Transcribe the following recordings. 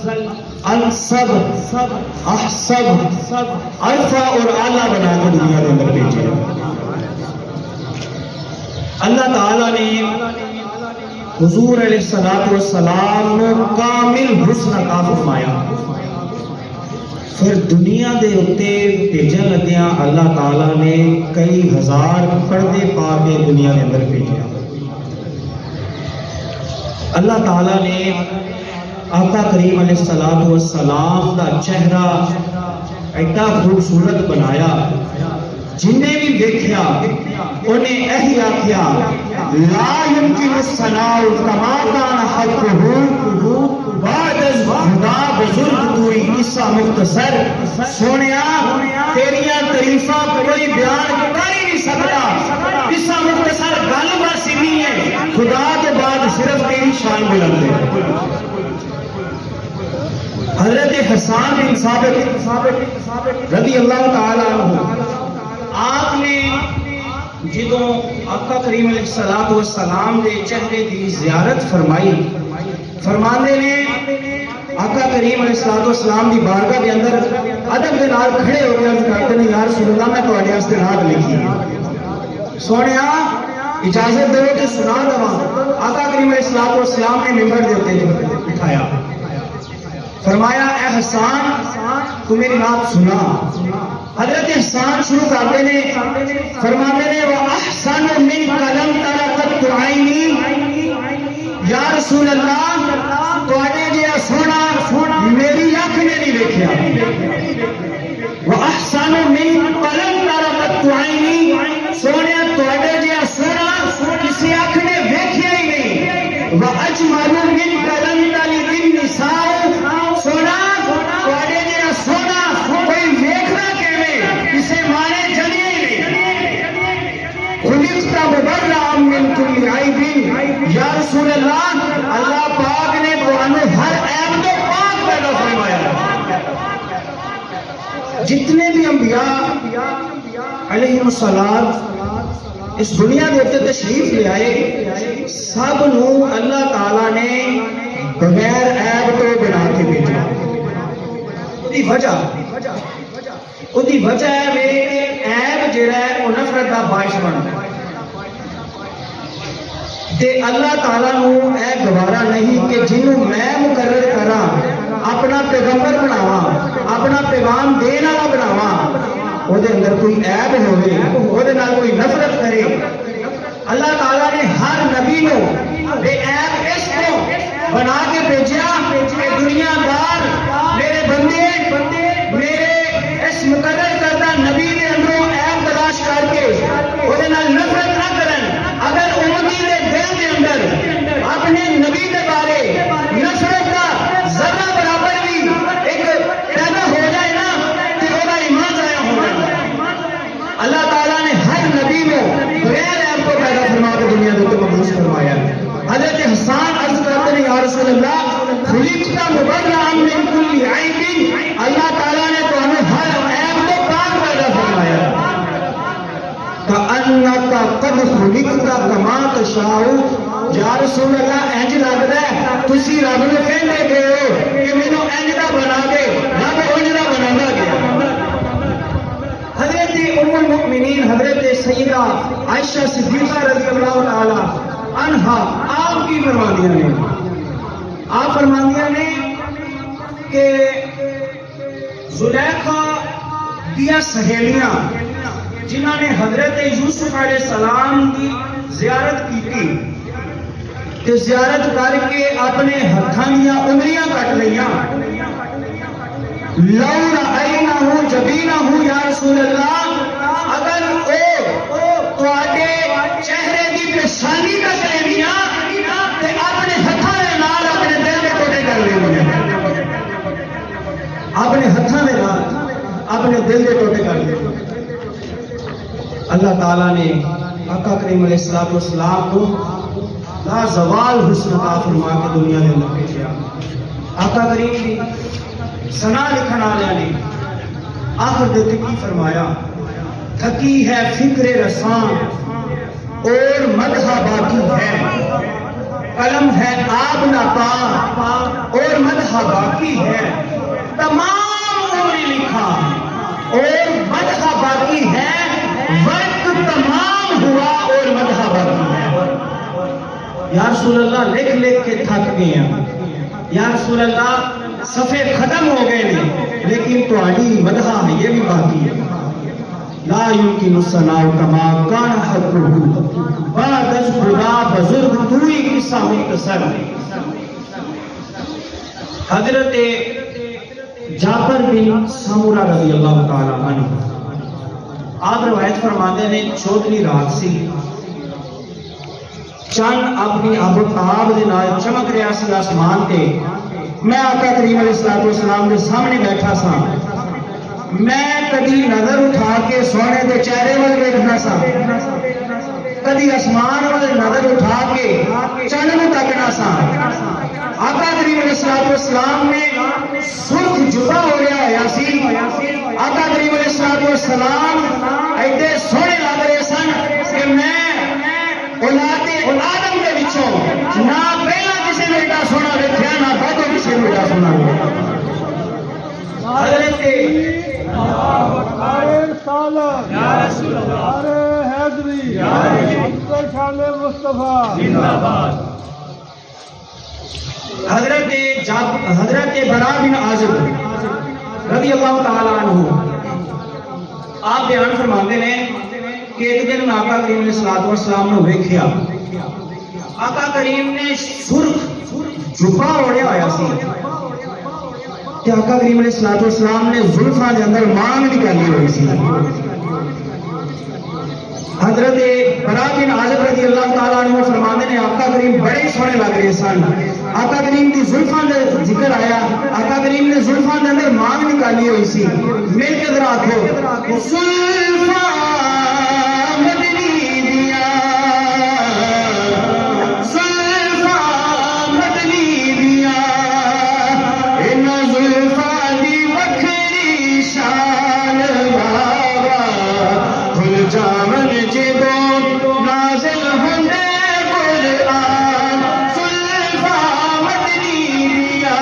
انسب احسب ارفع اور اعلیٰ بنا کے دنیا کے اندر بھیجے. اللہ تعالیٰ نے حضور علیہ السلام کو کامل حسن عطا فرمایا. پھر دنیا دے اتے بھیجن لگیا اللہ تعالیٰ نے کئی ہزار پردے پا کے دنیا کے اندر بھیجا. اللہ تعالیٰ نے آقا کریم علیہ السلام کا چہرہ ایڈا خوبصورت بنایا, جن نے بھی دیکھا انہیں یہی آخیا لا يمكن الثناء كما كان حقه بعد خدا بزرگ توئی قصہ مختصر. سونیا تیریاں تعریفاں کوئی بیان کر ہی نہیں سکتا. قصہ مختصر گل بس نہیں ہے, خدا کے بعد صرف تیری شان بلند ہے. حضرت حسان بن ثابت رضی اللہ تعالی عنہ, آپ نے جدوں آقا کریم علیہ السلام دے چہرے دی زیارت فرمائی, فرماندے نے آقا کریم علیہ السلام دی بارگاہ کے اندر ادب دے نال کھڑے ہو کے کہتے ہیں یا رسول اللہ میں تہاڈے واسطے رات لکھی ہے. سونیا اجازت دو کہ سنا دواں. آقا کریم علیہ السلام نے ممبر دے اوتے بٹھایا, فرمایا اے حسان تو میری بات سنا. حضرت حسان شروع کرتے ہیں, فرماتے ہیں وَأَحْسَنُ مِنْكَ لَمْ تَرَ قَطُّ عَيْنِي, یا رسول اللہ تواڈے جہا سونا میری آنکھ نے نہیں دیکھا. وَأَحْسَنُ مِنْكَ لَمْ تَرَ قَطُّ عَيْنِي, سونے تواڈے جہا سونا کسی آنکھ نے دیکھا ہی نہیں. وَأَجْمَلُ مِنْكَ لَمْ تَلِدِ النِّسَاءُ, سونا تواڈے جہا سونا کوئی دیکھنا اسے مانے جلی خلقت مبرئا من کل عیب, یا رسول اللہ اللہ پاک نے تمہیں ہر عیب تو پاک پیدا فرمایا. جتنے بھی انبیاء علیہ السلام اس دنیا کے اوپر تشریف لے آئے, سب نو اللہ تعالیٰ نے بغیر عیب تو بنا کے بھیجا. وجہ وجہ ہے کہ عیب جڑا ہے وہ نفرت کا باعث بنتا ہے. تے اللہ تعالیٰ نو اے گوارا نہیں کہ جنوں میں مقرر کراں اپنا پیغمبر بناواں, اپنا پیغام دین والا بناواں, وہ دے اندر کوئی عیب ہوے, وہ دے نال کوئی نفرت کرے. اللہ تعالیٰ نے ہر نبی نو بے عیب اس کو بنا کے بھیجا کہ دنیا دار میرے بندے میرے اس مقرر کردہ نبی نے اندروں عیب تلاش کر کے وہ نفرت نہ کرن. اگر امتی دے دل کے اندر اپنے نبی کے بارے نفرت کا ذرہ برابر بھی ایک پیدا ہو جائے نا تو وہ ایمان ضائع ہو جائے. اللہ تعالیٰ نے ہر نبی کو بغیر عیب کو پیدا فرما کے دنیا کے اوپر مبعوث فرمایا. حضرت حسان عرض کرتے ہیں یا رسول اللہ خلقت مبرئا من کل عیب, اللہ تعالیٰ نے تو ہمیں ہر عیب کو پاک پیدا فرمایا. کأنک قد خلقت کما تشاء, یا رسول اللہ انج لگدا ہے تسی رب نوں کہندے گئے ہو کہ مینوں انج دا بنا دے, رب انج دا بنانا گیا. حضرت ام المؤمنین حضرت سیدہ عائشہ صدیقہ رضی اللہ تعالی عنہا آپ کی فرماندیاں نے, آپ فرماندیاں نے کہ زلیخا دیا سہیلیاں جنہوں نے حضرت یوسف علیہ السلام کی زیارت کی تھی, زیارت کر کے اپنے ہاتھوں دیا انگلیاں کٹ لیا. لو رأینہ جبینہ یا رسول اللہ, اگر او تواڈے چہرے کی پیشانی کا کرینیاں تے اپنے ہاتھوں دے نال اپنے دل دے ٹوٹے کر لینیاں, اپنے ہاتھوں دے نال اپنے دل دے ٹوٹے کر لینیاں. اللہ تعالیٰ نے آقا کریم علیہ السلام کو لا زوال حسن عطا فرما کے دنیا میں اندر بھیجا. آقا کریم کی ثنا لکھن والے نے آخر دیتے کی فرمایا, تھکی ہے فکر رسان اور مدح باقی ہے, قلم ہے آب نپا اور مدح باقی ہے تمام عمر لکھا اور مدح باقی ہے وقت تمام ہوا اور مدح باقی ہے یا رسول اللہ لکھ لکھ کے تھک گئے ہیں یا رسول اللہ صفحے ختم ہو گئے ہیں لیکن تہاڈی مدح یہ بھی باقی ہے لا يمكن الثناء كما كان حقه بعد از خدا بزرگ تو ہی قصہ مختصر حضرت جابر بن سمورہ رضی اللہ تعالی عنہ آپ روایت فرماتے ہیں چودھری رات سی چند اپنی آفتاب دے نال چمک رہا سی آسمان تے میں آقا کریم علیہ السلام کے سامنے بیٹھا سا میں کدی نظر اٹھا کے سونے دے چہرے وال ویکھنا سا کدی آسمان وال نظر اٹھا کے چند نوں تکنا سا آقا کریم علیہ السلام نے سرخ جبا ہو رہا ہوا سی آقا کریم علیہ السلام ایڈے سونے لگ رہے سن کہ میں آدم کے وچوں نہ پہلا کسی نے ایڈا سونا ویکھیا نہ بعد کسی نے ایڈا سونا ویکھیا حضرت حضرت برا بن عازب رضی اللہ تعالی عنہ آپ بیان فرماتے ہیں کہ ایک دن آقا کریم علیہ السلام نے ویکھیا آقا کریم نے سرخ جبا اوڑیا ہوا سی کہ آقا کریم علیہ السلام نے زلفاں دے اندر مانگ نکالی ہوئی سی حضرت برا بن عازب رضی اللہ تعالیٰ عنہ فرماتے ہیں آقا کریم بڑے سونے لگ رہے سن آقا کریم کی زلفاں دے ذکر آیا آقا کریم نے زلفاں دے اندر مانگ نکالی ہوئی سی مل کے ذرا آکھو زلفاں مدنی دیا زلفاں مدنی دیا ان زلفاں دی وکھری شان بابا کھل جامن جدوں نازل ہندے قرآن زلفاں مدنی دیا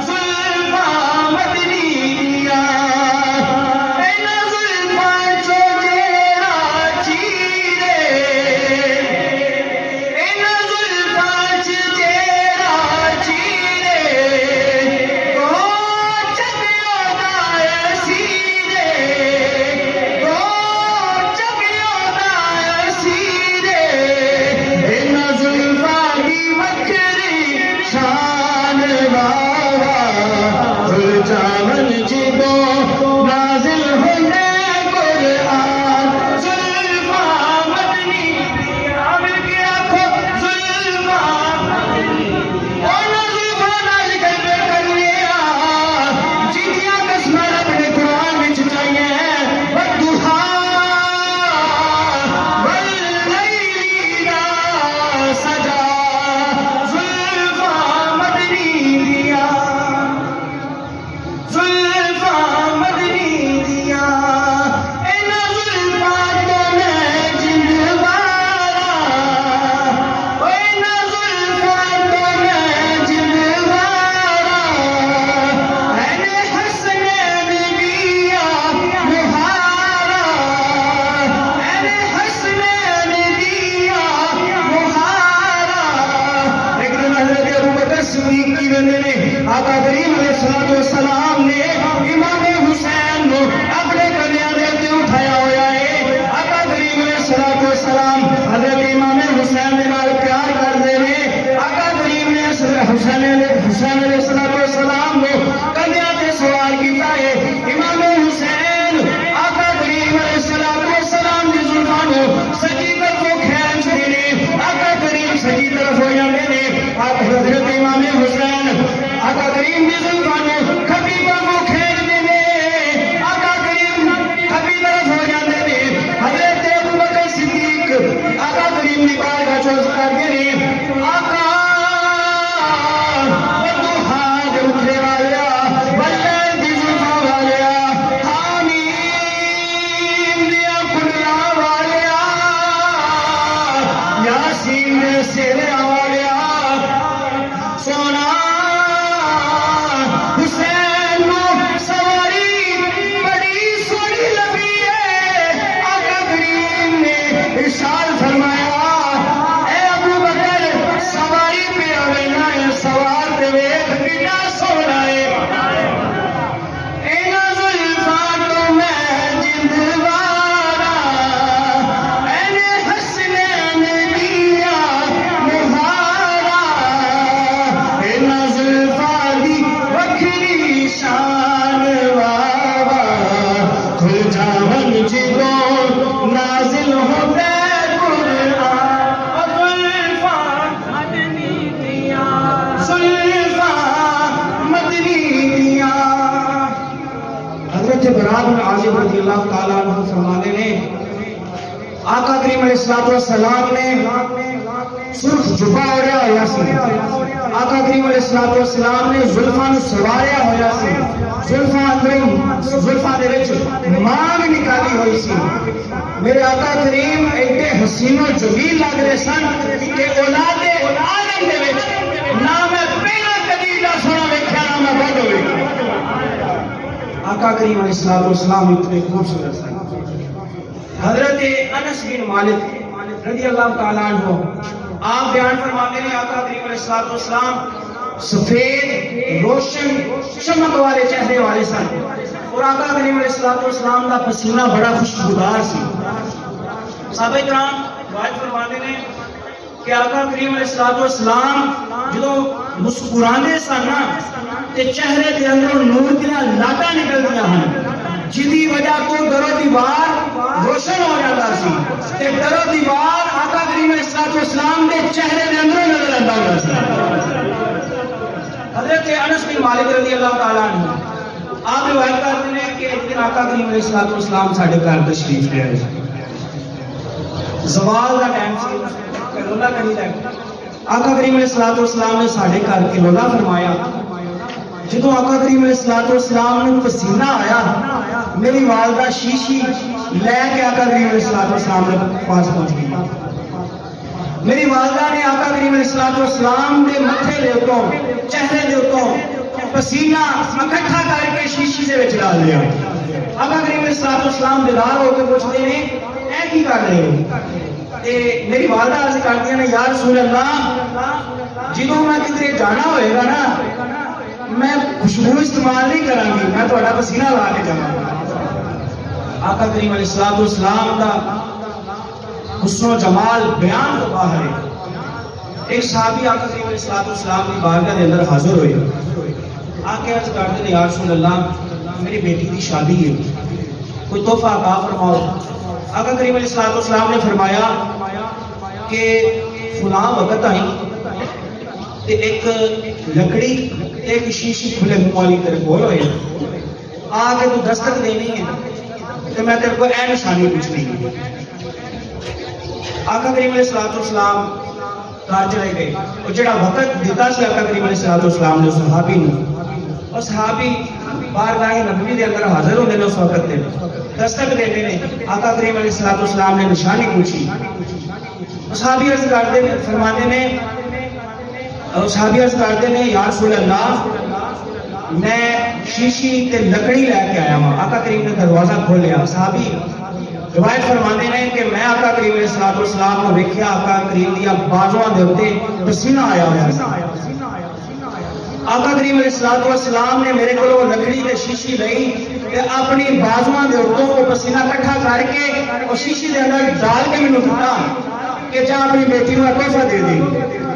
زلفاں مدنی دیا ان زلفاں چو جیڑا چیرے ان زلفاں چ جیڑا چیرے تو چکیو دا سیرے تو چکیو دا سیرے ان زلفاں دی وکھری شان بابا کھل جامن جدوں نازل ہندے قرآن زلفاں مدنی دیا مل کے آکھو زلفاں ان زلفاں نال گل کر لیا جتیاں قسماں رب نے قرآن وچ چاہیے والضحا واللیل اذا سجا زلفاں مدنی دیا زلفاں مدنی دیا ان زلفاں تو میں جندوارا ان زلفاں تو میں جندوارا این حسنین دیا مہارا این حسنین دیا مہارا ایک دن حضرت ابو بکر صدیق کی بندے نے آقا کریم علیہ السلام نے امام حسین کو اپنے کلیاں دے تے اٹھایا ہویا ہے آقا کریم علیہ السلام حضرت امام حسین دے نال پیار کردے نے آقا کریم نے حسین علیہ السلام کو کلیاں تے سوار کیتا ہے امام حسین آقا کریم علیہ السلام دی زلفاں نو سجی طرف کھینچ دے نے آقا کریم سجی طرف ہو جاندے نے حضرت امام حسین آقا کریم دی زلفاں نو کھبی طرف کیڈا سونا ہے اینا زلفاں تو میں جندوارا اینے حسنین دیا مہارا اینا زلفاں دی وکھری شان بابا کھل جاون جدوں نازل ہوتے براد بن عازب رضی اللہ تعالیٰ عنہ فرمانے نے آقا کریم علیہ السلام نے سرخ جبا اوڑیا ہویا سی آقا کریم علیہ السلام نے زلفاں نو سواریا ہویا سی زلفاں دے وچ مانگ نکالی ہوئی سی میرے آقا کریم ایڈے حسین و جمیل لگ رہے سن کہ اولاد آدم دے وچ نہ میں پہلا کدی دا سونا ویکھیا نہ میں بعد ہوئی آقا کریم علیہ السلام اتنے خوبصورت ہیں حضرت انس بن مالک رضی اللہ تعالیٰ عنہ آپ بیان فرماتے ہیں آقا کریم علیہ السلام سفید روشن چمک والے چہرے والے سن اور آقا کریم علیہ السلام کا پسینہ بڑا خوشبودار سی صحابہ کرام روایت فرماتے ہیں کہ آقا کریم علیہ السلام جدو مسکرانے سن نا تے چہرے دے اندر نور دیا لاٹاں نکل دیا ہیں جدی وجہ کو درو دیوار روشن ہو جاتا سی تے درو دیوار آقا کریم علیہ السلام دے چہرے دے اندر نظر آتا سی حضرت انس بن مالک رضی اللہ تعالیٰ عنہ آپ روایت کرتے ہیں کہ ایک دن آقا کریم علیہ السلام ساڈے گھر تشریف لے آئے زوال کا ٹائم سی کلولا کرنی لگ آقا کریم علیہ السلام نے ساڈے گھر کلولا فرمایا جدو آقا کریم علیہ السلام نے پسینہ آیا میری والدہ شیشی لے کے آقا کریم علیہ السلام نے پاس پہنچ گئی میری والدہ نے آقا کریم علیہ السلام دے متھے دے اتوں چہرے دے اتوں پسینہ اکٹھا کر کے شیشی سے وچ ڈال دیا آقا کریم علیہ السلام بیدار ہو کے پوچھتے ہیں اے کی کر رہے ہو میری والدہ عرض کرتی ہیں یا رسول اللہ جدوں میں کدھر جانا ہوئے گا نا میں خوشبو استعمال نہیں کروں گی میں تھوڑا پسینہ لا کے جاؤں آقا کریم علیہ السلام کا حسن و جمال بیان تو باہر ہے ایک صحابی آقا کریم علیہ السلام کی بارگاہ کے اندر حاضر ہوئے آکے عرض کرتے ہیں یا رسول اللہ میری بیٹی کی شادی ہے کوئی تحفہ عطا فرماؤ آقا کریم علیہ السلام نے فرمایا کہ فلاں وقت آئی ایک لکڑی ایک شیشی کھلے منہ والی تیرے کول ہوئے آگے تو دستک دینی ہے تو میں تیرے کو اے نشانی پوچھنی ہے آقا کریم علیہ السلام کار چلے گئے اور جڑا وقت دیتا سی آقا کریم علیہ السلام نے صحابی نے اور صحابی بارگاہ نبوی دے اندر حاضر ہونے نے اس وقت دے دستک دینے نے آقا کریم علیہ السلام نے نشانی پوچھی صحابی عرض کرتے فرمانے نے صحابی عرض کرتے ہیں یا رسول اللہ میں شیشی تے لکڑی لے کے آیا ہوں آقا کریم نے دروازہ کھول لیا صحابی روایت فرماتے ہیں کہ میں آقا کریم علیہ السلام کو دیکھا آقا کریم دیا بازواں دے اوتے پسینہ آیا ہوا آقا کریم علیہ السلام نے میرے کو لکڑی تے شیشی لئی تے اپنی بازواں دے اوتوں کو پسینہ اکٹھا کر کے اور شیشی دے اندر ڈال کے مینوں دتا کہ جا اپنی بیٹی نوں تحفہ دے دے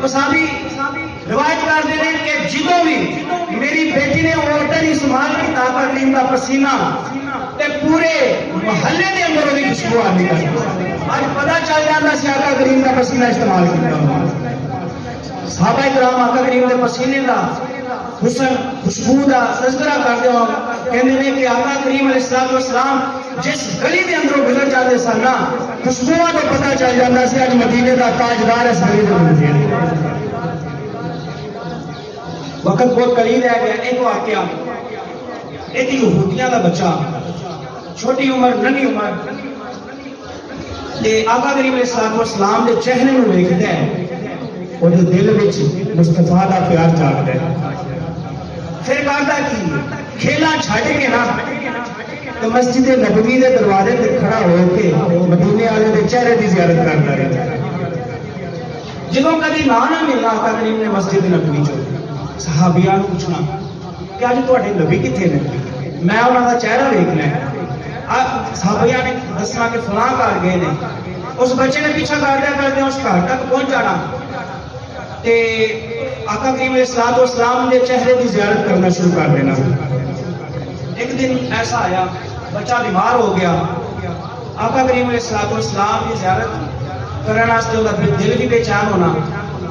صحابی روایت کرتے ہیں کہ جدوں بھی میری بیٹی نے اوٹر استعمال کیا آقا کریم کا پسینہ تے پورے محلے دے اندر وہ خوشبو آ گئی آج پتہ چل جاتا سی آقا کریم کا پسینہ استعمال کیا صحابہ کرام آقا کریم کے پسینے کا حسن خوشبو کا تذکرہ کرتے ہو کہتے ہیں کہ آقا کریم علیہ السلام جس گلی کے اندروں گزر جاتے سن نا خوشبو کا پتہ چل جاتا سی اج مدینے کا تاجدار اس گلی کے اندر وقت بہت قلیل ہے گیا ایک واقعہ ایک یہودیاں کا بچہ چھوٹی عمر ننھی عمر آقا کریم علیہ السلام کے چہرے میں دیکھتا ہے اور دل میں مصطفیٰ کا پیار جاگتا ہے پھر کرتا کی کھیلا چھاڑ کے نا تو مسجد نبوی کے دروازے پہ کھڑا ہو کے مدینے والے کے چہرے کی زیارت کرتا رہتا جدوں کبھی نہ ملنا آقا کریم نے مسجد نبوی چ صحابیاں نوں پوچھنا کہ اج تواڈے نبی کتھے نے، میں انہاں دا چہرہ ویکھنا ہے۔ صحابیاں نے دسنا کہ فلاں گھر گئے نے، اس بچے نے پیچھا کردے اس گھر تک پہنچ جانا تے آقا کریم علیہ الصلوۃ والسلام دے چہرے کی زیارت کرنا شروع کر دینا۔ ایک دن ایسا آیا بچہ بیمار ہو گیا، آقا کریم علیہ الصلوۃ والسلام کی زیارت کرنے واسطے وہ دل بھی بے چین ہونا،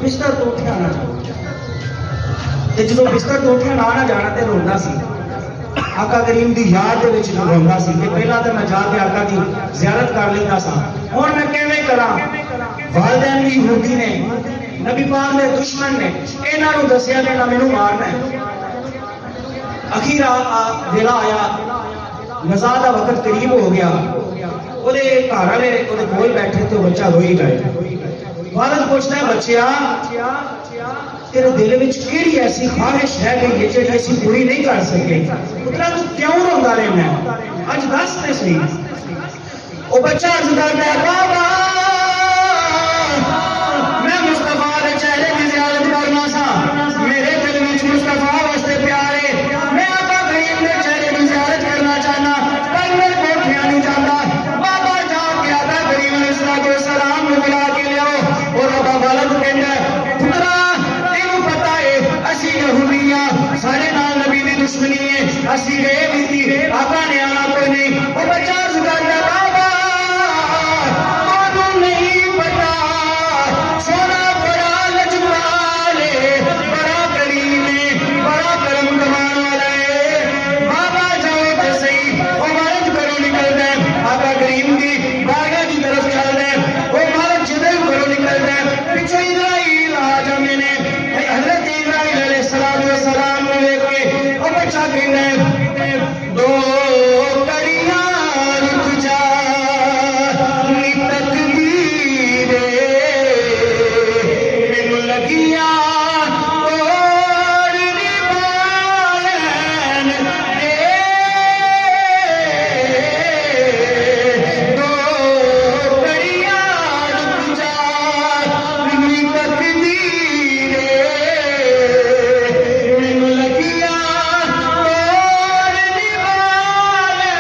بستر تو اٹھیا نہ جانا، تے جدوں بستر تو اٹھیا نہ جانا تے روندا سی، آقا کریم دی یاد دے وچ روندا سی کہ پہلا تے میں جا کے آقا دی زیارت کر لیتا سا، ہن میں کیویں کراں؟ والدین بھی یہودی نے، نبی پاک دے دشمن نے، انہاں نوں دسیا تے نہ مینوں مارنا ہے۔ اخیر ویلا آیا، نزاع دا وقت قریب ہو گیا، وہ گھر والے وہ کول بیٹھے تو بچہ روئی جائے۔ والد پوچھتا ہے بچیا تیرے دل وچ کیڑی ایسی خواہش ہے کہ یہ جڑی اسی پوری نہیں کر سکے؟ پترا تو کیوں روندا رہنا ہے؟ اج دس تے صحیح۔ وہ بچہ عرض کرتا ہے بابا میں مصطفیٰ دے چہرے کی زیارت کرنا سا، میرے دل وچ مصطفیٰ واسطے پیار ہے، میں آقا کریم دے چہرے کی زیارت کرنا چاہنا، پر میں کوٹھیاں نہیں جاندا۔ بابا جا کے آقا کریم علیہ الصلوۃ والسلام نوں بلا کے لیاؤ۔ اور ابا والد کہندا ہے پترا تینوں پتہ ہے اسی یہودیاں سارے نال نبی دی دشمنی ہے، اسی گئے بھی تھی، آقا نے آنا کوئی نہیں۔ وہ بچہ عرض کرتا ہے بابا تانوں نہیں پتا سونا بڑا لجپال ہے، بڑا کریم ہے، بڑا کرم کمان والا ہے۔ بابا جاؤ تے صحیح۔ وہ والد گھروں نکلدا ہے، آقا کریم دی بارگاہ دی طرف چلدا ہے، وہ والد جدل گھروں نکلدا ہے، پیچھے اسرائیل آ جاندے نے، حضرت اسرائیل علیہ الصلوۃ والسلام نوں ویکھ کے وہ بچہ کہندا ہے دو کڑیاں رک جا نی تقدیر مینوں لگیاں توڑ نبھالن دے، دو کڑیاں رک جا نی تقدیر مینوں لگیاں توڑ نبھالن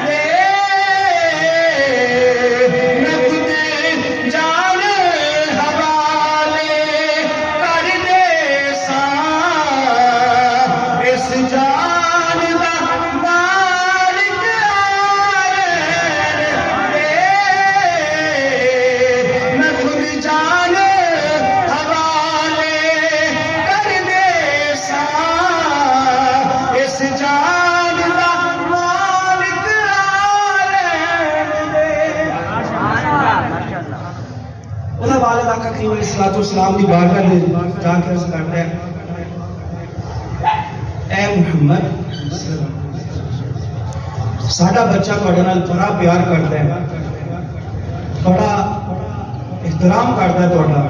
دے، میں تجھے جان حوالے کر دے ساں، اس جان دا مالک آلن دے، میں خود جان حوالے کر دے ساں، اس جان دا مالک آلن دے۔ وہ والد آقا کریم علیہ الصلوۃ والسلام دی بارگاہ میں جا کے عرض کرتا ہے اے محمد ساڈا بچہ تواڈے نال بڑا پیار کرتا ہے، بڑا احترام کرتا ہے تواڈا،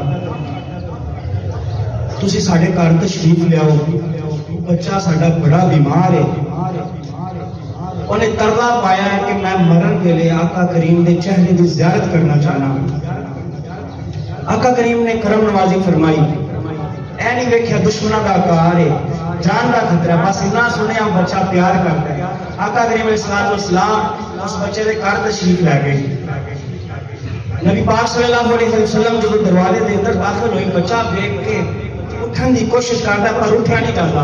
تسی ساڈے گھر تشریف لیاؤ، بچہ ساڈا بڑا بیمار ہے، انہیں ترلا پایا ہے کہ میں مرن کے لیے آقا کریم دے چہرے کی زیارت کرنا چاہنا۔ آقا کریم نے کرم نوازی فرمائی، اے نہیں ویکھیا دشمنوں کا کار ہے، جان کا خطرہ، بس اتنا سنیا بچہ پیار کرتا ہے۔ آقا کریم علیہ الصلوۃ والسلام اس بچے کے گھر تشریف لے گئے۔ نبی پاک صلی اللہ علیہ وسلم جب دروازے کے اندر داخل ہوئی، بچہ دیکھ کے اٹھن کی کوشش کرتا پر اٹھا نہیں کرتا۔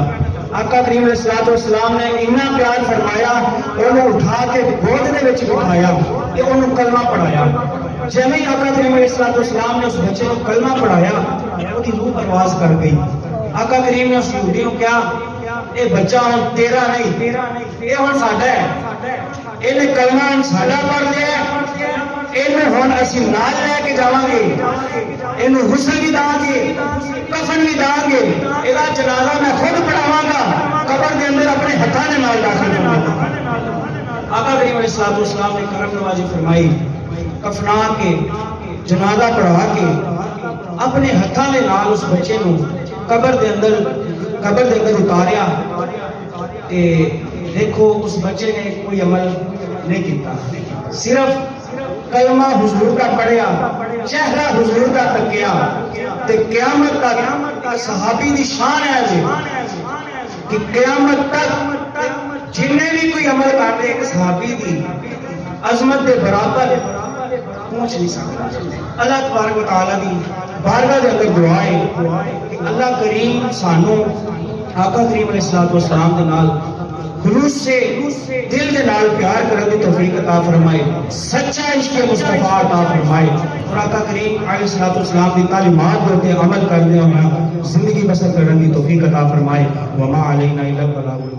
آقا کریم علیہ الصلوۃ والسلام نے اتنا پیار فرمایا، انہوں اٹھا کے گود دے وچ بٹھایا کہ انہوں کلمہ پڑھایا۔ جب ہی آقا کریم علیہ الصلوۃ والسلام نے اس بچے کو کلمہ پڑھایا، وہ روح پرواز کر گئی۔ آقا کریم نے اس یہودی کو کہا اے بچہ ہن تیرا نہیں، اے ہن ساڈا ہے، انہیں کلمہ ساڈا پڑھ لیا، انہوں ہن اسی نال لے کے جاواں گے، انہوں غسل بھی داں گے، کفن بھی داں گے، ادا جنازہ میں خود پڑھاواں گا، قبر کے اندر اپنے ہتھاں دے نال داخل کراں گا۔ آقا کریم علیہ الصلوۃ والسلام نے کرم نوازی فرمائی، کفنا کے جنازہ پڑھا کے اپنے ہتھاں دے نال اس بچے نوں قبر دے اندر اتاریا۔ تے دیکھو اس بچے نے کوئی عمل نہیں کیتا، صرف کلمہ حضور کا پڑھیا، چہرہ حضور کا تکیا، تے قیامت تک صحابی دی شان ہے جی کہ قیامت تک جنہیں بھی کوئی عمل کرتے ایک صحابی دی عظمت دے برابر پہنچ نہیں سکتا. اللہ تبارک و تعالیٰ دی بارگاہ دے اندر دعا ہے کہ اللہ کریم سانو آقا کریم علیہ السلام دے نال خلوص سے دل دے نال پیار کرنے کی توفیق عطا فرمائے, سچا عشق مصطفیٰ عطا فرمائے, اور آقا کریم علیہ السلام کی تعلیمات پر عمل کرنے اور زندگی بسر کرنے کی توفیق عطا فرمائے. وما علینا الا البلاغ.